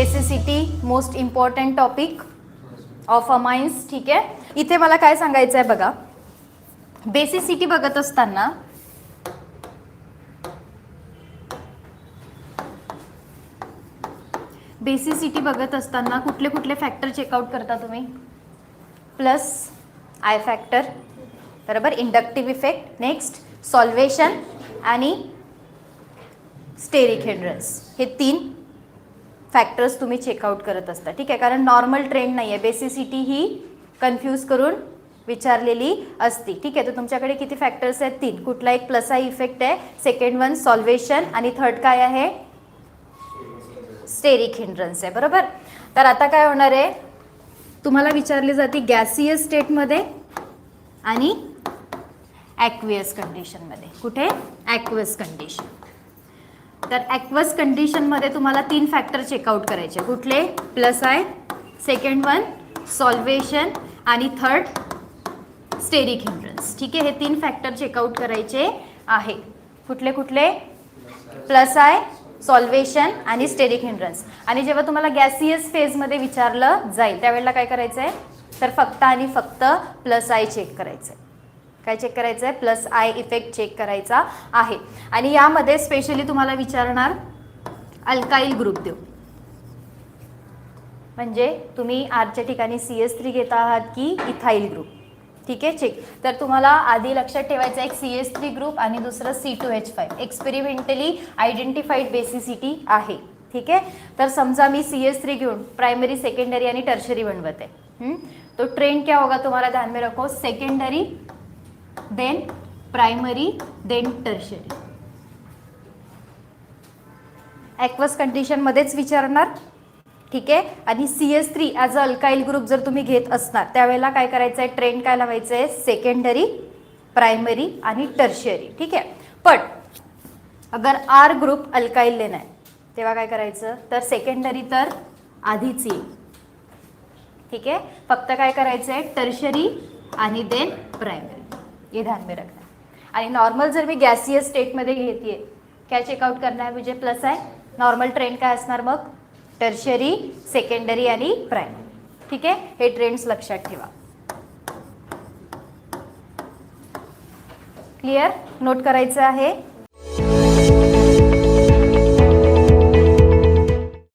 Basicity most important topic of amines. ठीक आहे, इथे मला काय सांगायचं आहे बघा, बेसिसिटी बघत असताना कुठले कुठले फॅक्टर चेकआउट करता तुम्ही? प्लस आय फॅक्टर, बरोबर, इंडक्टिव्ह इफेक्ट, नेक्स्ट सॉल्वेशन आणि स्टेरिक हिंड्रन्स. हे 3 फॅक्टर्स तुम्ही चेकआउट करत असता. ठीक आहे, कारण नॉर्मल ट्रेंड नाही आहे, बेसिसिटी ही कन्फ्यूज करून विचारलेली असती. ठीक आहे, तर तुमच्याकडे किती फॅक्टर्स आहेत? 3. कुठला एक प्लस आय इफेक्ट आहे, सेकंड वन सॉल्वेशन आणि थर्ड काय आहे? स्टेरिक हिंड्रन्स आहे. बरोबर. तर आता काय होणार आहे, तुम्हाला विचारली जाते गॅसियस स्टेटमध्ये आणि ॲक्वियस कंडिशनमध्ये. कुठे? ॲक्वस कंडिशन. तर ॲक्वस कंडिशनमध्ये तुम्हाला 3 फॅक्टर चेकआउट करायचे. कुठले? Plus I, second one solvation आणि थर्ड स्टेरिक हिंड्रन्स. ठीक आहे, हे 3 फॅक्टर चेकआउट करायचे आहे. कुठले कुठले? प्लस आय, सॉल्वेशन आणि स्टेरिक हिंड्रन्स. आणि जेव्हा तुम्हाला गॅसियस फेजमध्ये विचारलं जाईल त्यावेळेला काय करायचं आहे, तर फक्त आणि फक्त प्लस आय चेक करायचं आहे. काय चेक करायचं आहे? प्लस आय इफेक्ट चेक करायचा आहे. आणि यामध्ये स्पेशली तुम्हाला विचारणार अल्काईल ग्रुप देऊ, म्हणजे तुम्ही आरच्या ठिकाणी CS3 घेत आहात की इथाईल ग्रुप. ठीक आहे, चेक. तर तुम्हाला आधी लक्षात ठेवायचं एक CS3 ग्रुप आणि दुसरं C2H5 एक्सपेरिमेंटली आयडेंटिफाईड बेसिसिटी आहे. ठीक आहे, तर समजा मी CS3 घेऊन प्राइमरी, सेकंडरी आणि टर्शरी बनवत आहे. तो ट्रेंड क्या होगा तुम्हारा ध्यान में रखो, secondary then primary then tertiary. Aqueous कंडिशनमध्येच विचारणार. ठीक आहे, आणि CS3 as a alkyl group जर तुम्ही घेत असणार त्यावेळेला काय करायचं आहे, ट्रेंड काय लावायचं आहे, सेकंडरी, प्राइमरी आणि टर्शियरी. ठीक आहे, पण अगर R ग्रुप अल्काईल लेना आहे तेव्हा काय करायचं, तर सेकंडरी तर आधीच येईल. ठीक आहे, फक्त काय करायचं आहे, टर्शरी आणि देन प्राइमरी, ये ध्यान में रखना. आणि नॉर्मल जर मी गॅसियस स्टेटमध्ये घेते काय चेकआउट करणार आहे, म्हणजे प्लस आहे. नॉर्मल ट्रेंड काय असणार मग, टर्शरी, सेकंडरी आणि प्राइमरी. ठीक आहे, हे ट्रेंड्स लक्षात ठेवा. क्लिअर? नोट करायचं आहे.